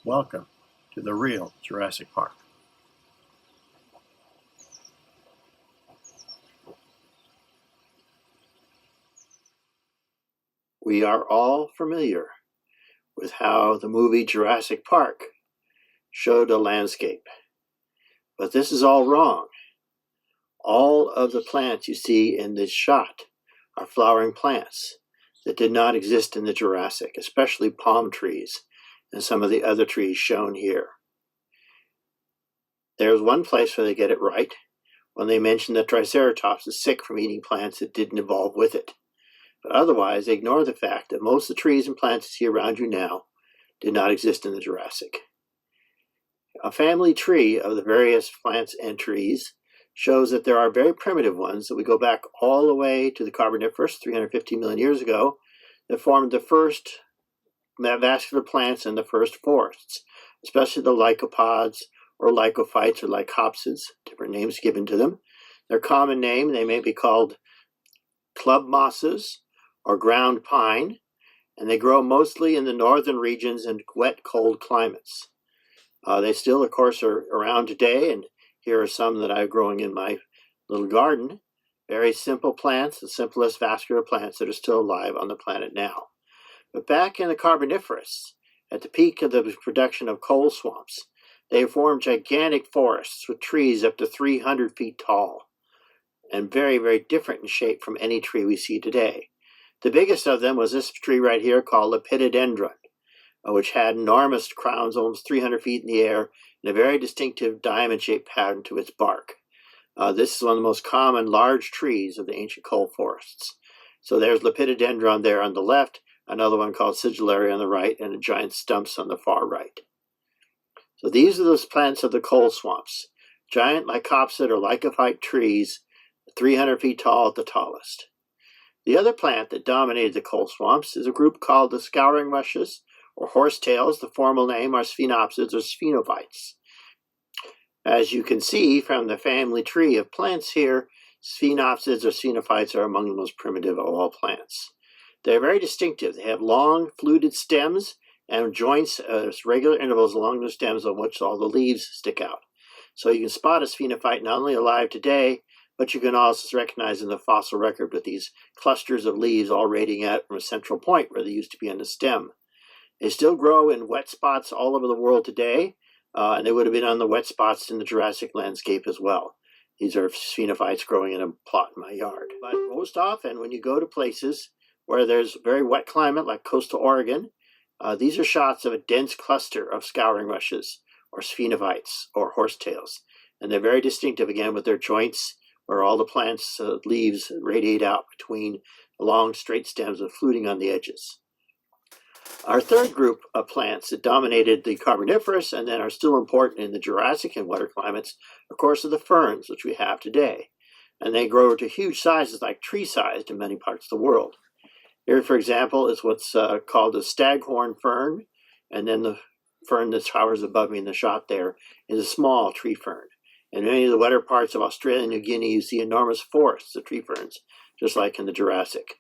Welcome to the real Jurassic Park. We are all familiar with how the movie Jurassic Park showed a landscape. But this is all wrong. All of the plants you see in this shot are flowering plants that did not exist in the Jurassic, especially palm trees and some of the other trees shown here. There's one place where they get it right when they mention that Triceratops is sick from eating plants that didn't evolve with it. But otherwise, they ignore the fact that most of the trees and plants you see around you now did not exist in the Jurassic. A family tree of the various plants and trees shows that there are very primitive ones that we go back all the way to the Carboniferous, 350 million years ago, that formed the first vascular plants and the first forests, especially the lycopods or lycophytes or lycopsids, different names given to them. Their common name, they may be called club mosses or ground pine, and they grow mostly in the northern regions and wet, cold climates. They still, of course, are around today, and here are some that I'm growing in my little garden. Very simple plants, the simplest vascular plants that are still alive on the planet now. But back in the Carboniferous, at the peak of the production of coal swamps, they formed gigantic forests with trees up to 300 feet tall and very, very different in shape from any tree we see today. The biggest of them was this tree right here called Lepidodendron, which had enormous crowns, almost 300 feet in the air, and a very distinctive diamond-shaped pattern to its bark. This is one of the most common large trees of the ancient coal forests. So there's Lepidodendron there on the left, another one called Sigillaria on the right, and giant stumps on the far right. So these are those plants of the coal swamps, giant lycopsid or lycophyte trees, 300 feet tall at the tallest. The other plant that dominated the coal swamps is a group called the scouring rushes, or horsetails. The formal name are sphenopsids or sphenophytes. As you can see from the family tree of plants here, sphenopsids or sphenophytes are among the most primitive of all plants. They're very distinctive. They have long, fluted stems and joints at regular intervals along their stems on which all the leaves stick out. So you can spot a sphenophyte not only alive today, but you can also recognize in the fossil record with these clusters of leaves all radiating out from a central point where they used to be on the stem. They still grow in wet spots all over the world today, and they would have been on the wet spots in the Jurassic landscape as well. These are sphenophytes growing in a plot in my yard. But most often when you go to places where there's very wet climate like coastal Oregon, these are shots of a dense cluster of scouring rushes or sphenophytes or horsetails. And they're very distinctive again with their joints where all the plants' leaves radiate out between the long straight stems with fluting on the edges. Our third group of plants that dominated the Carboniferous and then are still important in the Jurassic and wetter climates, of course, are the ferns, which we have today. And they grow to huge sizes, like tree-sized in many parts of the world. Here, for example, is what's called a staghorn fern, and then the fern that towers above me in the shot there is a small tree fern. In many of the wetter parts of Australia and New Guinea, you see enormous forests of tree ferns, just like in the Jurassic.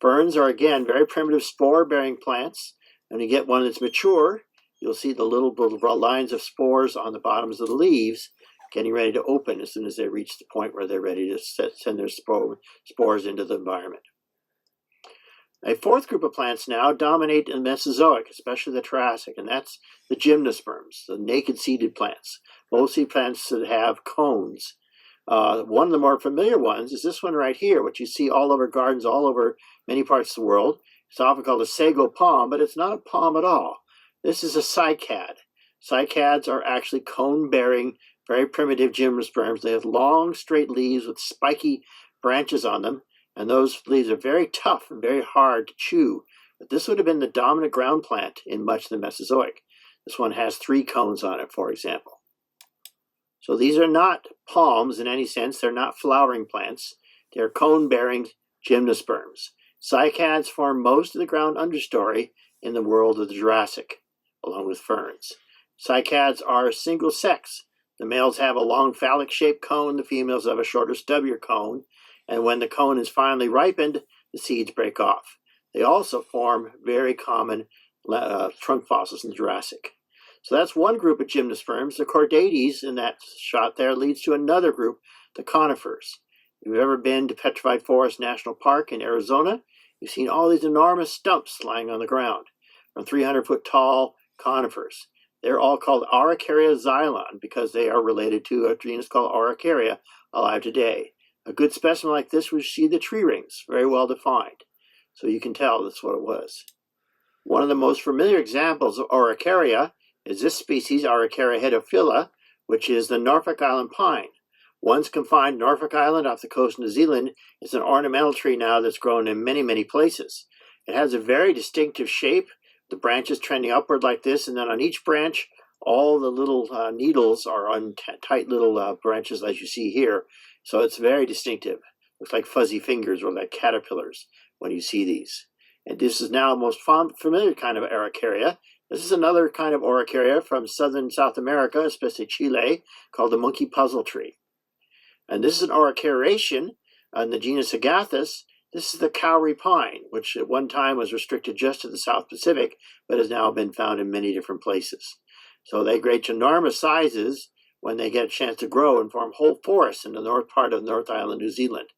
Ferns are, again, very primitive spore-bearing plants. When you get one that's mature, you'll see the little lines of spores on the bottoms of the leaves getting ready to open as soon as they reach the point where they're ready to send their spores into the environment. A fourth group of plants now dominate the Mesozoic, especially the Triassic, and that's the gymnosperms, the naked-seeded plants, mostly plants that have cones. One of the more familiar ones is this one right here, which you see all over gardens all over many parts of the world. It's often called a sago palm, but it's not a palm at all. This is a cycad. Cycads are actually cone-bearing, very primitive gymnosperms. They have long, straight leaves with spiky branches on them, and those leaves are very tough and very hard to chew. But this would have been the dominant ground plant in much of the Mesozoic. This one has 3 cones on it, for example. So these are not palms in any sense. They're not flowering plants. They're cone-bearing gymnosperms. Cycads form most of the ground understory in the world of the Jurassic, along with ferns. Cycads are single-sex. The males have a long phallic-shaped cone. The females have a shorter, stubbier cone. And when the cone is finally ripened, the seeds break off. They also form very common trunk fossils in the Jurassic. So that's one group of gymnosperms. The chordaides in that shot there leads to another group, the conifers. If you've ever been to Petrified Forest National Park in Arizona, you've seen all these enormous stumps lying on the ground from 300-foot tall conifers. They're all called Araucaria xylon because they are related to a genus called Araucaria alive today. A good specimen like this would see the tree rings, very well defined. So you can tell that's what it was. One of the most familiar examples of Araucaria is this species, Araucaria heterophylla, which is the Norfolk Island pine. Once confined Norfolk Island off the coast of New Zealand, it's an ornamental tree now that's grown in many, many places. It has a very distinctive shape, the branches trending upward like this, and then on each branch, all the little needles are on tight little branches as you see here. So it's very distinctive. Looks like fuzzy fingers or like caterpillars when you see these. And this is now the most familiar kind of Araucaria. This is another kind of Araucaria from southern South America, especially Chile, called the monkey puzzle tree. And this is an Araucariation in the genus Agathis. This is the Kauri pine, which at one time was restricted just to the South Pacific, but has now been found in many different places. So they reach enormous sizes when they get a chance to grow and form whole forests in the north part of North Island, New Zealand.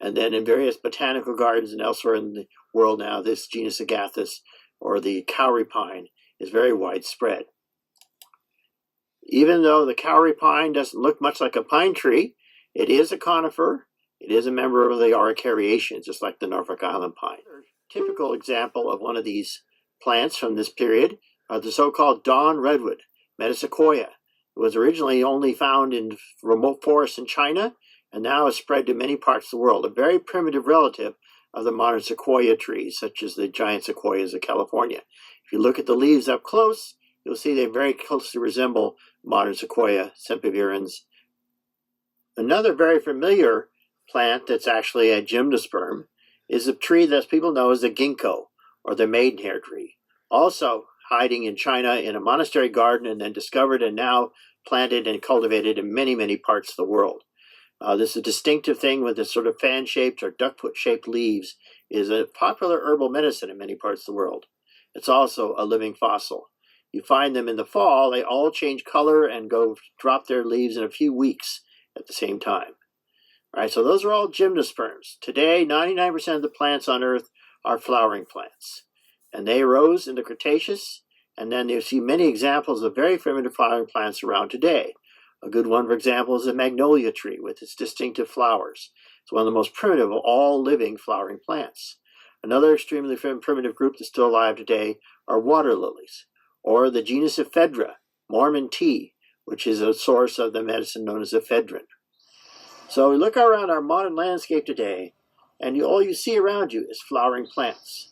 And then in various botanical gardens and elsewhere in the world now, this genus Agathis, or the Kauri pine, is very widespread. Even though the Kauri pine doesn't look much like a pine tree, it is a conifer. It is a member of the Araucariaceae, just like the Norfolk Island pine. A typical example of one of these plants from this period are the so-called dawn redwood, Metasequoia. It was originally only found in remote forests in China and now has spread to many parts of the world, a very primitive relative of the modern sequoia trees, such as the giant sequoias of California. If you look at the leaves up close, you'll see they very closely resemble modern sequoia sempervirens. Another very familiar plant that's actually a gymnosperm is a tree that people know as the ginkgo, or the maidenhair tree. Also hiding in China in a monastery garden and then discovered and now planted and cultivated in many, many parts of the world. This is a distinctive thing with this sort of fan-shaped or duckfoot-shaped leaves is a popular herbal medicine in many parts of the world. It's also a living fossil. You find them in the fall, they all change color and drop their leaves in a few weeks at the same time. All right, so those are all gymnosperms. Today, 99% of the plants on Earth are flowering plants. And they arose in the Cretaceous, and then you see many examples of very primitive flowering plants around today. A good one, for example, is the magnolia tree with its distinctive flowers. It's one of the most primitive of all living flowering plants. Another extremely primitive group that's still alive today are water lilies, or the genus Ephedra, Mormon tea, which is a source of the medicine known as ephedrine. So we look around our modern landscape today, and all you see around you is flowering plants,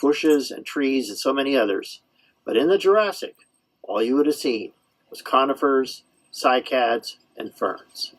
bushes and trees and so many others. But in the Jurassic, all you would have seen was conifers, cycads, and ferns.